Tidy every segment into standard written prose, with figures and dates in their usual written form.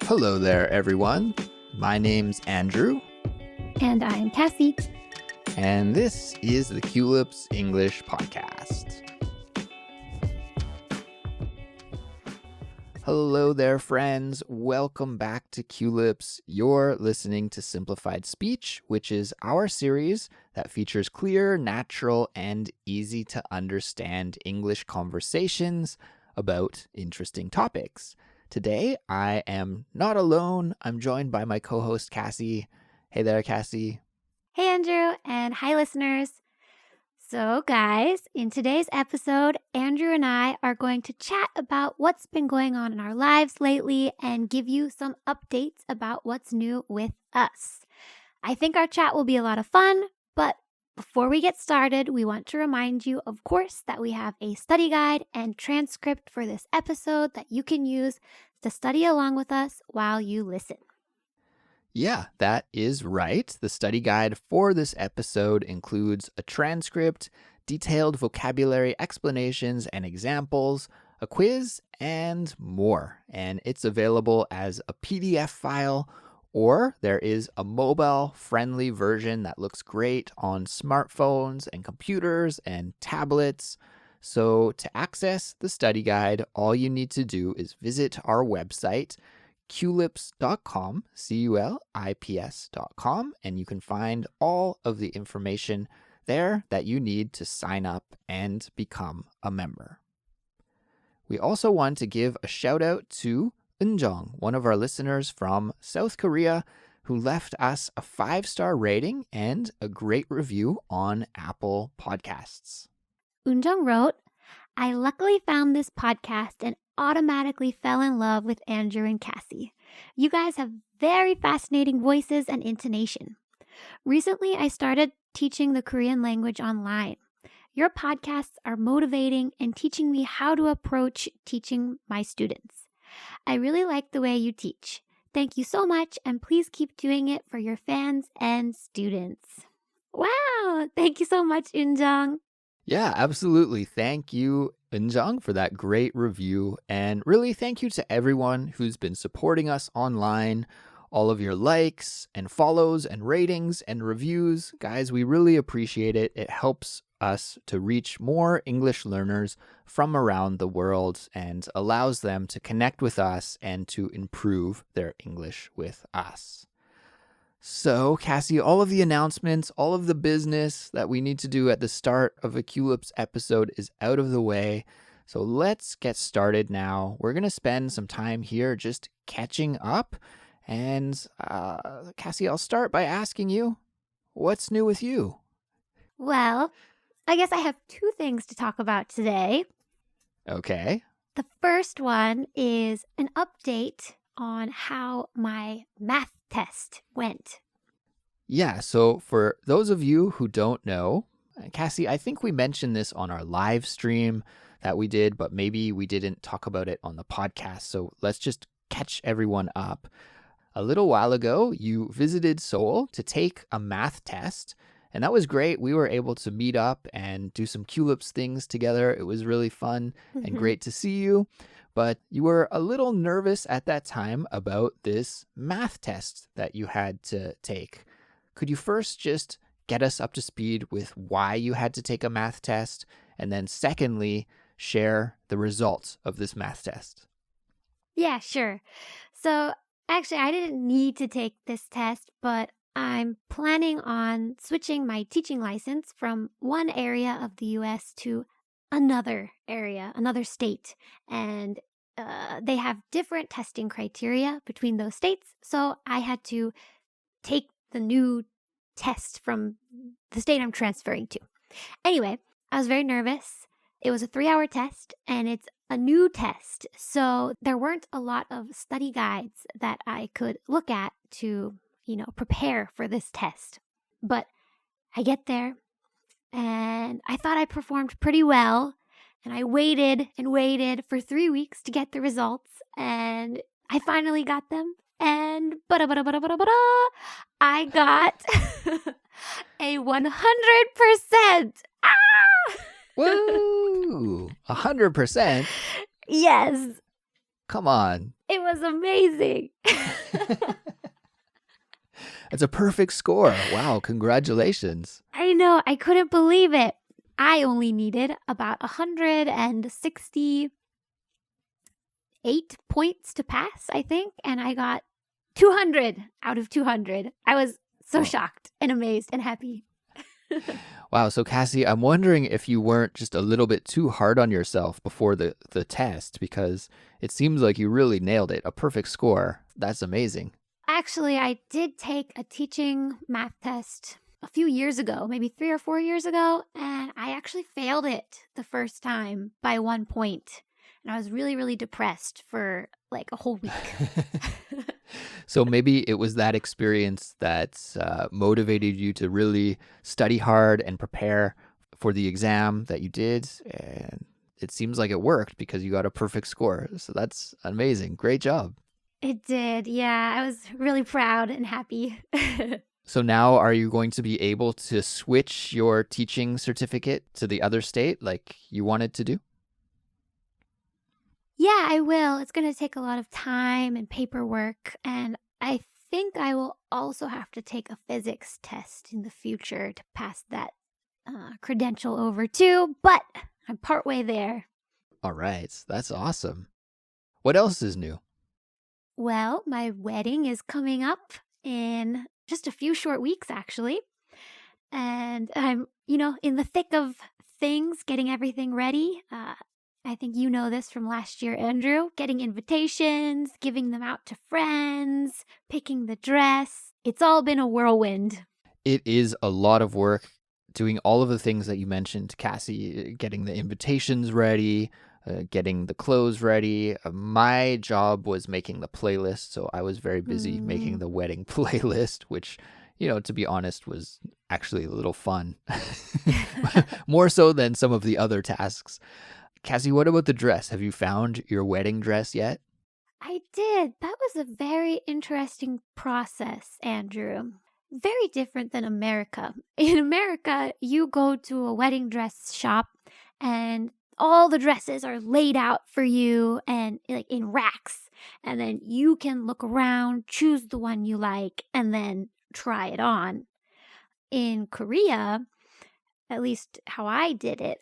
Hello there, everyone. My name's Andrew. And I'm Kassy. And this is the Culips English Podcast. Hello there, friends. Welcome back to Culips. You're listening to Simplified Speech, which is our series that features clear, natural, and easy to understand English conversations about interesting topics. Today, I am not alone. I'm joined by my co-host, Kassy. Hey there, Kassy. Hey, Andrew, and hi, listeners. So, guys, in today's episode, Andrew and I are going to chat about what's been going on in our lives lately and give you some updates about what's new with us. I think our chat will be a lot of fun, but before we get started, we want to remind you, of course, that we have a study guide and transcript for this episode that you can use to study along with us while you listen. Yeah, that is right. The study guide for this episode includes a transcript, detailed vocabulary explanations and examples, a quiz, and more. And it's available as a PDF file, or there is a mobile-friendly version that looks great on smartphones and computers and tablets. So to access the study guide, all you need to do is visit our website, Culips.com, Culips.com, and you can find all of the information there that you need to sign up and become a member. We also want to give a shout out to Eunjung, one of our listeners from South Korea, who left us a 5-star rating and a great review on Apple Podcasts. Eunjung wrote, I luckily found this podcast and automatically fell in love with Andrew and Kassy. You guys have very fascinating voices and intonation. Recently, I started teaching the Korean language online. Your podcasts are motivating and teaching me how to approach teaching my students. I really like the way you teach. Thank you so much, and please keep doing it for your fans and students. Wow! Thank you so much, Eunjung. Yeah, absolutely. Thank you, Eunjung, for that great review. And really, thank you to everyone who's been supporting us online. All of your likes and follows and ratings and reviews. Guys, we really appreciate it. It helps us to reach more English learners from around the world and allows them to connect with us and to improve their English with us. So, Kassy, all of the announcements, all of the business that we need to do at the start of a Culips episode is out of the way. So let's get started now. We're going to spend some time here just catching up. And Kassy, I'll start by asking you, what's new with you? Well, I guess I have 2 things to talk about today. Okay. The first one is an update on how my math test went. Yeah, so for those of you who don't know, Kassy, I think we mentioned this on our live stream that we did, but maybe we didn't talk about it on the podcast. So let's just catch everyone up. A little while ago, you visited Seoul to take a math test, and that was great. We were able to meet up and do some Culips things together. It was really fun and great to see you. But you were a little nervous at that time about this math test that you had to take. Could you first just get us up to speed with why you had to take a math test? And then secondly, share the results of this math test. Yeah, sure. So actually, I didn't need to take this test, but I'm planning on switching my teaching license from one area of the U.S. to another area, another state. And they have different testing criteria between those states. So I had to take the new test from the state I'm transferring to. Anyway, I was very nervous. It was a 3-hour test and it's a new test. So there weren't a lot of study guides that I could look at to, prepare for this test. But I get there and I thought I performed pretty well. And I waited and waited for 3 weeks to get the results. And I finally got them. And I got a 100%. Ah! Woo! 100%? Yes. Come on. It was amazing. It's a perfect score. Wow, congratulations. I know, I couldn't believe it. I only needed about 168 points to pass, I think, and I got 200 out of 200. I was so Oh. shocked and amazed and happy. Wow, so Cassie, I'm wondering if you weren't just a little bit too hard on yourself before the test, because it seems like you really nailed it. A perfect score. That's amazing. Actually, I did take a teaching math test a few years ago, maybe 3 or 4 years ago, and I actually failed it the first time by 1 point. And I was really, really depressed for like a whole week. So maybe it was that experience that motivated you to really study hard and prepare for the exam that you did. And it seems like it worked because you got a perfect score. So that's amazing. Great job. It did. Yeah, I was really proud and happy. So now are you going to be able to switch your teaching certificate to the other state like you wanted to do? Yeah, I will. It's going to take a lot of time and paperwork. And I think I will also have to take a physics test in the future to pass that credential over too. But I'm partway there. All right. That's awesome. What else is new? Well, my wedding is coming up in just a few short weeks, actually. And I'm, in the thick of things, getting everything ready. I think you know this from last year, Andrew. Getting invitations, giving them out to friends, picking the dress. It's all been a whirlwind. It is a lot of work doing all of the things that you mentioned, Cassie, getting the invitations ready, getting the clothes ready. My job was making the playlist, so I was very busy making the wedding playlist, which, to be honest, was actually a little fun. More so than some of the other tasks. Cassie, what about the dress? Have you found your wedding dress yet? I did. That was a very interesting process, Andrew. Very different than America. In America, you go to a wedding dress shop and all the dresses are laid out for you and like in racks. And then you can look around, choose the one you like, and then try it on. In Korea, at least how I did it,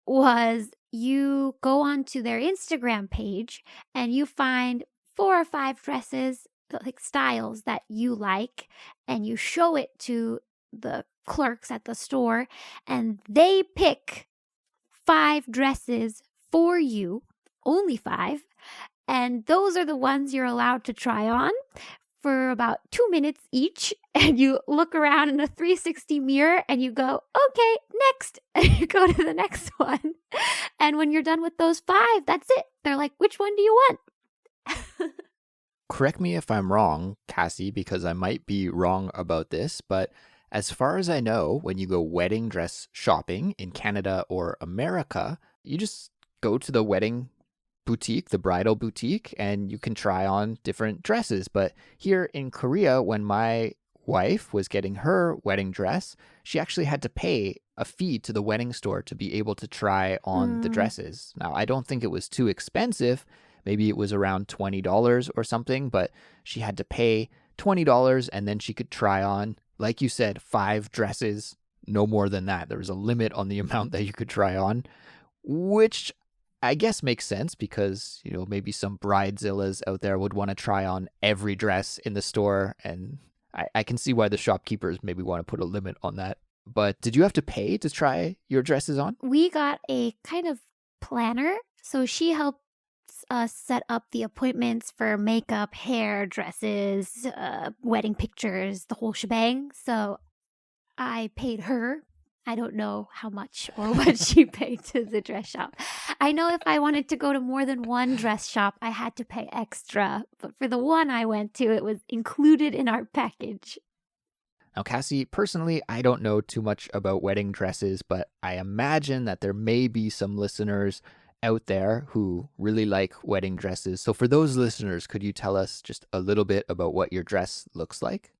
was you go onto their Instagram page and you find 4 or 5 dresses, like styles that you like, and you show it to the clerks at the store, and they pick 5 dresses for you, only 5, and those are the ones you're allowed to try on for about 2 minutes each, and you look around in a 360 mirror and you go, okay, next, and you go to the next one. And when you're done with those 5, that's it. They're like, which one do you want? Correct me if I'm wrong, Cassie, because I might be wrong about this, but as far as I know, when you go wedding dress shopping in Canada or America, you just go to the wedding boutique, the bridal boutique, and you can try on different dresses. But here in Korea, when my wife was getting her wedding dress, she actually had to pay a fee to the wedding store to be able to try on the dresses. Now, I don't think it was too expensive. Maybe it was around $20 or something, but she had to pay $20 and then she could try on, like you said, 5 dresses, no more than that. There was a limit on the amount that you could try on, which I guess makes sense because, maybe some bridezillas out there would want to try on every dress in the store. And I can see why the shopkeepers maybe want to put a limit on that. But did you have to pay to try your dresses on? We got a kind of planner. So she helps us set up the appointments for makeup, hair, dresses, wedding pictures, the whole shebang. So I paid her. I don't know how much or what she paid to the dress shop. I know if I wanted to go to more than one dress shop, I had to pay extra. But for the one I went to, it was included in our package. Now, Cassie, personally, I don't know too much about wedding dresses, but I imagine that there may be some listeners out there who really like wedding dresses. So for those listeners, could you tell us just a little bit about what your dress looks like?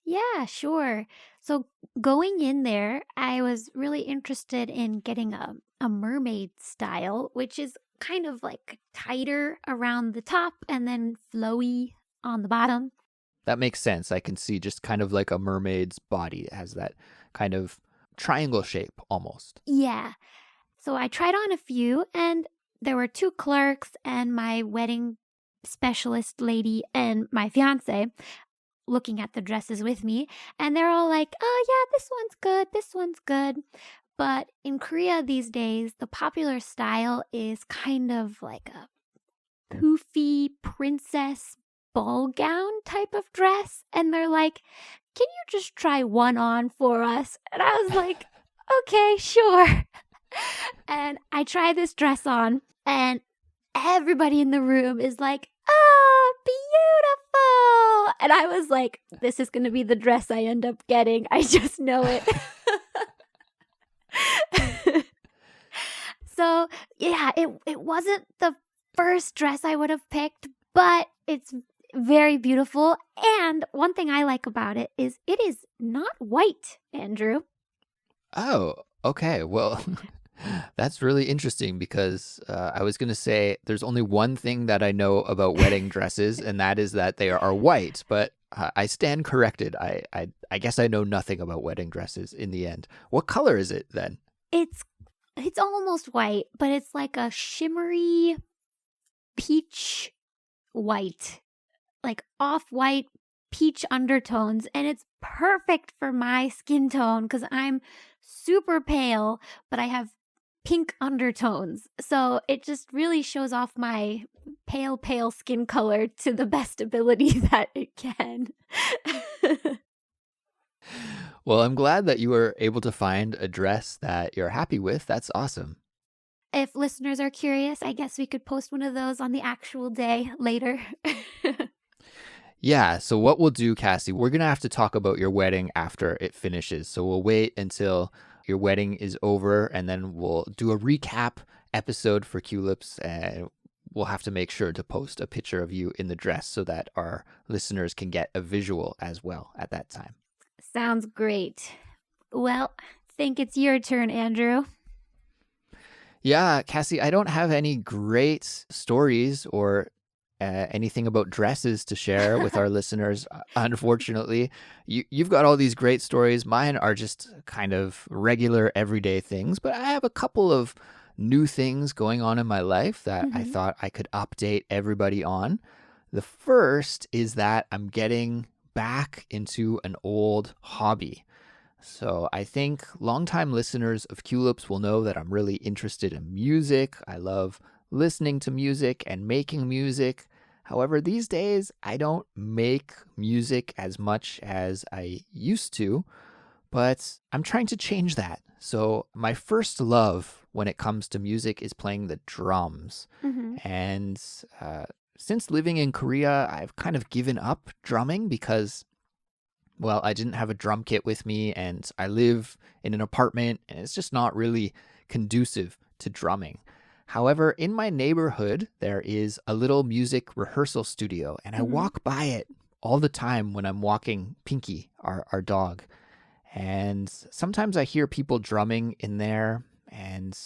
Yeah, sure. So going in there, I was really interested in getting a mermaid style, which is kind of like tighter around the top and then flowy on the bottom. That makes sense. I can see just kind of like a mermaid's body. It has that kind of triangle shape almost. Yeah. So I tried on a few, and there were two clerks and my wedding specialist lady and my fiance looking at the dresses with me, and they're all like, "Oh yeah, this one's good, this one's good." But in Korea these days, the popular style is kind of like a poofy princess ball gown type of dress, and they're like, "Can you just try one on for us?" And I was like, "Okay, sure." And I tried this dress on, and everybody in the room is like, "Oh, beautiful." And I was like, this is going to be the dress I end up getting. I just know it. So, yeah, it wasn't the first dress I would have picked, but it's very beautiful. And one thing I like about it is not white, Andrew. Oh, okay. Well, that's really interesting because I was going to say there's only one thing that I know about wedding dresses, and that is that they are white. But I stand corrected. I guess I know nothing about wedding dresses in the end. What color is it then? It's almost white, but it's like a shimmery peach white, like off-white peach undertones, and it's perfect for my skin tone because I'm super pale, but I have pink undertones. So it just really shows off my pale skin color to the best ability that it can. Well, I'm glad that you were able to find a dress that you're happy with. That's awesome. If listeners are curious, I guess we could post one of those on the actual day later. Yeah, so what we'll do, Kassy, we're going to have to talk about your wedding after it finishes. So we'll wait until your wedding is over, and then we'll do a recap episode for Culips, and we'll have to make sure to post a picture of you in the dress so that our listeners can get a visual as well at that time. Sounds great. Well, I think it's your turn, Andrew. Yeah, Kassy, I don't have any great stories or anything about dresses to share with our listeners. Unfortunately, you've got all these great stories. Mine are just kind of regular everyday things, but I have a couple of new things going on in my life that I thought I could update everybody on. The first is that I'm getting back into an old hobby. So I think longtime listeners of Culips will know that I'm really interested in music. I love listening to music and making music. However, these days I don't make music as much as I used to, but I'm trying to change that. So my first love when it comes to music is playing the drums. And since living in Korea, I've kind of given up drumming because, well, I didn't have a drum kit with me, and I live in an apartment, and it's just not really conducive to drumming. However, in my neighborhood, there is a little music rehearsal studio, and I walk by it all the time when I'm walking Pinky, our dog. And sometimes I hear people drumming in there, and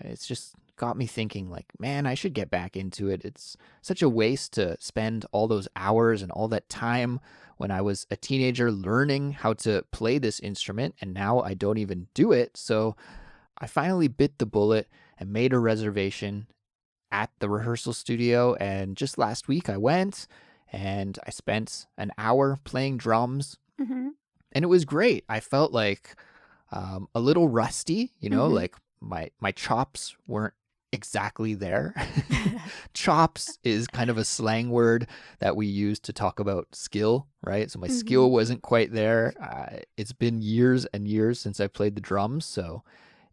it's just got me thinking, like, man, I should get back into it. It's such a waste to spend all those hours and all that time when I was a teenager learning how to play this instrument, and now I don't even do it. So I finally bit the bullet and made a reservation at the rehearsal studio. And just last week I went and I spent an hour playing drums, and it was great. I felt like a little rusty, like my chops weren't exactly there. Chops is kind of a slang word that we use to talk about skill, right? So my skill wasn't quite there. It's been years and years since I played the drums. So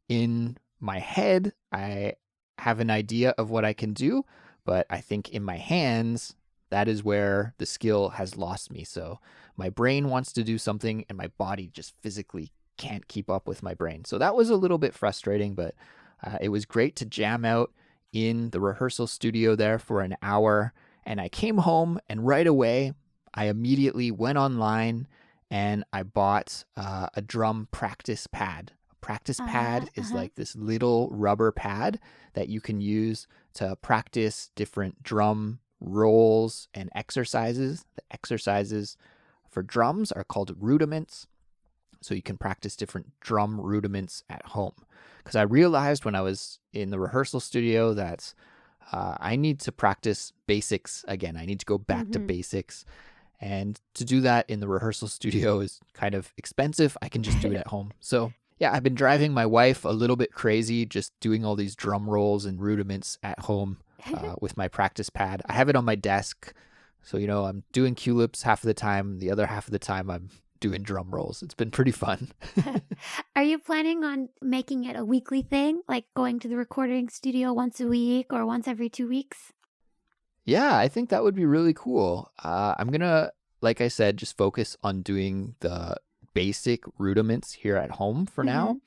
in my head, I have an idea of what I can do, but I think in my hands, that is where the skill has lost me. So my brain wants to do something and my body just physically can't keep up with my brain. So that was a little bit frustrating, but it was great to jam out in the rehearsal studio there for an hour. And I came home, and right away, I immediately went online and I bought a drum practice pad, practice pad is like this little rubber pad that you can use to practice different drum rolls and exercises. The exercises for drums are called rudiments. So you can practice different drum rudiments at home. Because I realized when I was in the rehearsal studio that I need to practice basics again. I need to go back to basics. And to do that in the rehearsal studio is kind of expensive. I can just do it at home. So yeah, I've been driving my wife a little bit crazy just doing all these drum rolls and rudiments at home with my practice pad. I have it on my desk. So, I'm doing Culips half of the time. The other half of the time, I'm doing drum rolls. It's been pretty fun. Are you planning on making it a weekly thing, like going to the recording studio once a week or once every 2 weeks? Yeah, I think that would be really cool. I'm going to, like I said, just focus on doing the basic rudiments here at home for now.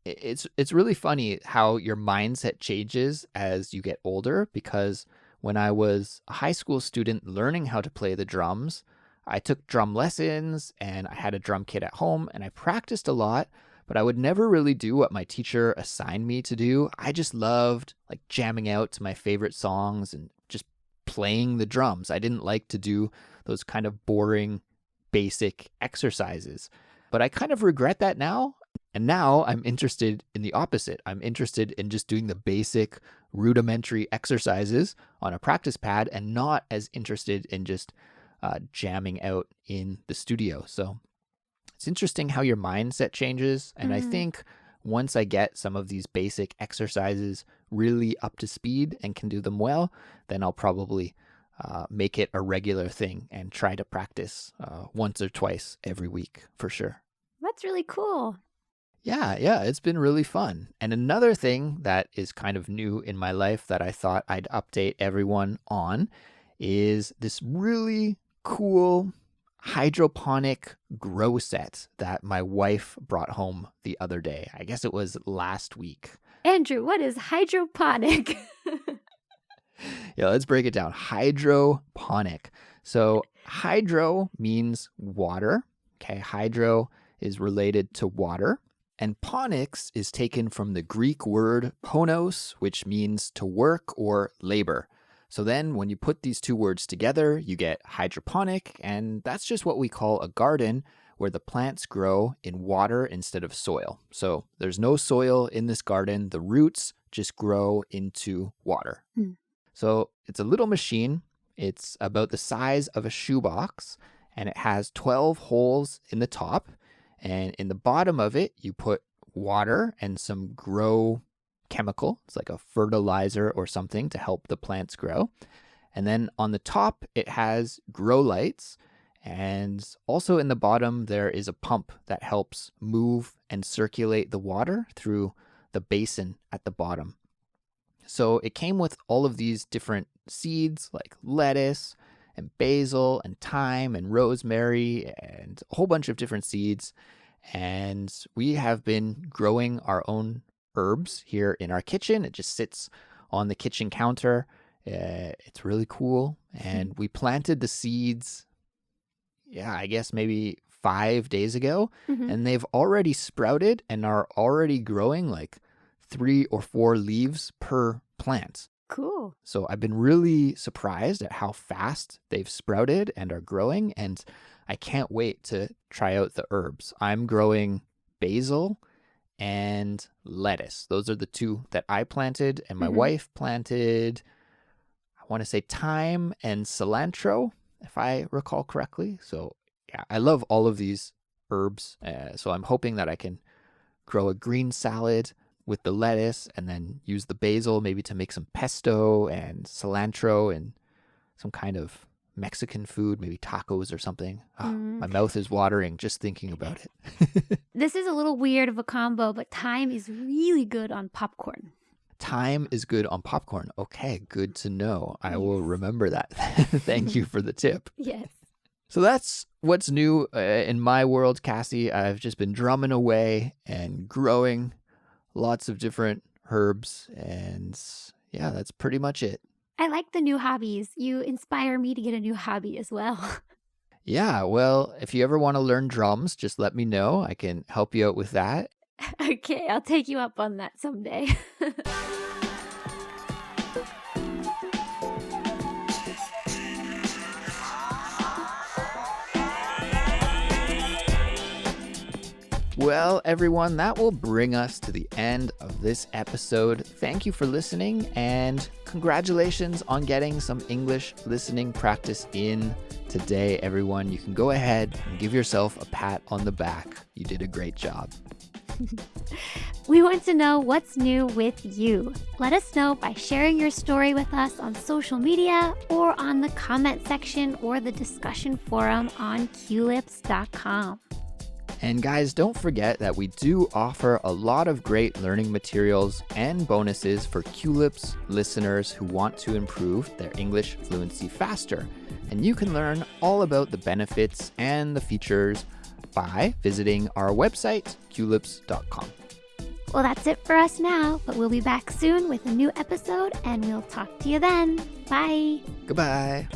It's really funny how your mindset changes as you get older, because when I was a high school student learning how to play the drums, I took drum lessons and I had a drum kit at home and I practiced a lot, but I would never really do what my teacher assigned me to do. I just loved like jamming out to my favorite songs and just playing the drums. I didn't like to do those kind of boring, basic exercises, but I kind of regret that now. And now I'm interested in the opposite. I'm interested in just doing the basic rudimentary exercises on a practice pad and not as interested in just jamming out in the studio. So it's interesting how your mindset changes. And I think once I get some of these basic exercises really up to speed and can do them well, then I'll probably make it a regular thing and try to practice once or twice every week for sure. That's really cool. Yeah, it's been really fun. And another thing that is kind of new in my life that I thought I'd update everyone on is this really cool hydroponic grow set that my wife brought home the other day. I guess it was last week. Andrew, what is hydroponic? Yeah, let's break it down. Hydroponic. So hydro means water. Okay, hydro is related to water. And ponics is taken from the Greek word ponos, which means to work or labor. So then when you put these two words together, you get hydroponic, and that's just what we call a garden where the plants grow in water instead of soil. So there's no soil in this garden. The roots just grow into water. So it's a little machine. It's about the size of a shoebox, and it has 12 holes in the top. And in the bottom of it, you put water and some grow chemical. It's like a fertilizer or something to help the plants grow. And then on the top, it has grow lights. And also in the bottom, there is a pump that helps move and circulate the water through the basin at the bottom. So it came with all of these different seeds like lettuce and basil and thyme and rosemary and a whole bunch of different seeds. And we have been growing our own herbs here in our kitchen. It just sits on the kitchen counter. It's really cool. And we planted the seeds, I guess maybe 5 days ago. And they've already sprouted and are already growing like 3 or 4 leaves per plant. Cool. So I've been really surprised at how fast they've sprouted and are growing, and I can't wait to try out the herbs. I'm growing basil and lettuce. Those are the 2 that I planted, and my wife planted, I want to say thyme and cilantro, if I recall correctly. So yeah, I love all of these herbs. So I'm hoping that I can grow a green salad with the lettuce and then use the basil maybe to make some pesto and cilantro and some kind of Mexican food, maybe tacos or something. Oh, my mouth is watering just thinking about it. This is a little weird of a combo, but thyme is really good on popcorn. Thyme is good on popcorn. Okay, good to know. I will remember that. Thank you for the tip. Yes. So that's what's new in my world, Kassy. I've just been drumming away and growing lots of different herbs, and yeah, that's pretty much it. I like the new hobbies. You inspire me to get a new hobby as well. Yeah, well, if you ever want to learn drums, just let me know. I can help you out with that. Okay, I'll take you up on that someday. Well, everyone, that will bring us to the end of this episode. Thank you for listening, and congratulations on getting some English listening practice in today, everyone. You can go ahead and give yourself a pat on the back. You did a great job. We want to know what's new with you. Let us know by sharing your story with us on social media or on the comment section or the discussion forum on Culips.com. And guys, don't forget that we do offer a lot of great learning materials and bonuses for Culips listeners who want to improve their English fluency faster. And you can learn all about the benefits and the features by visiting our website, culips.com. Well, that's it for us now, but we'll be back soon with a new episode, and we'll talk to you then. Bye. Goodbye.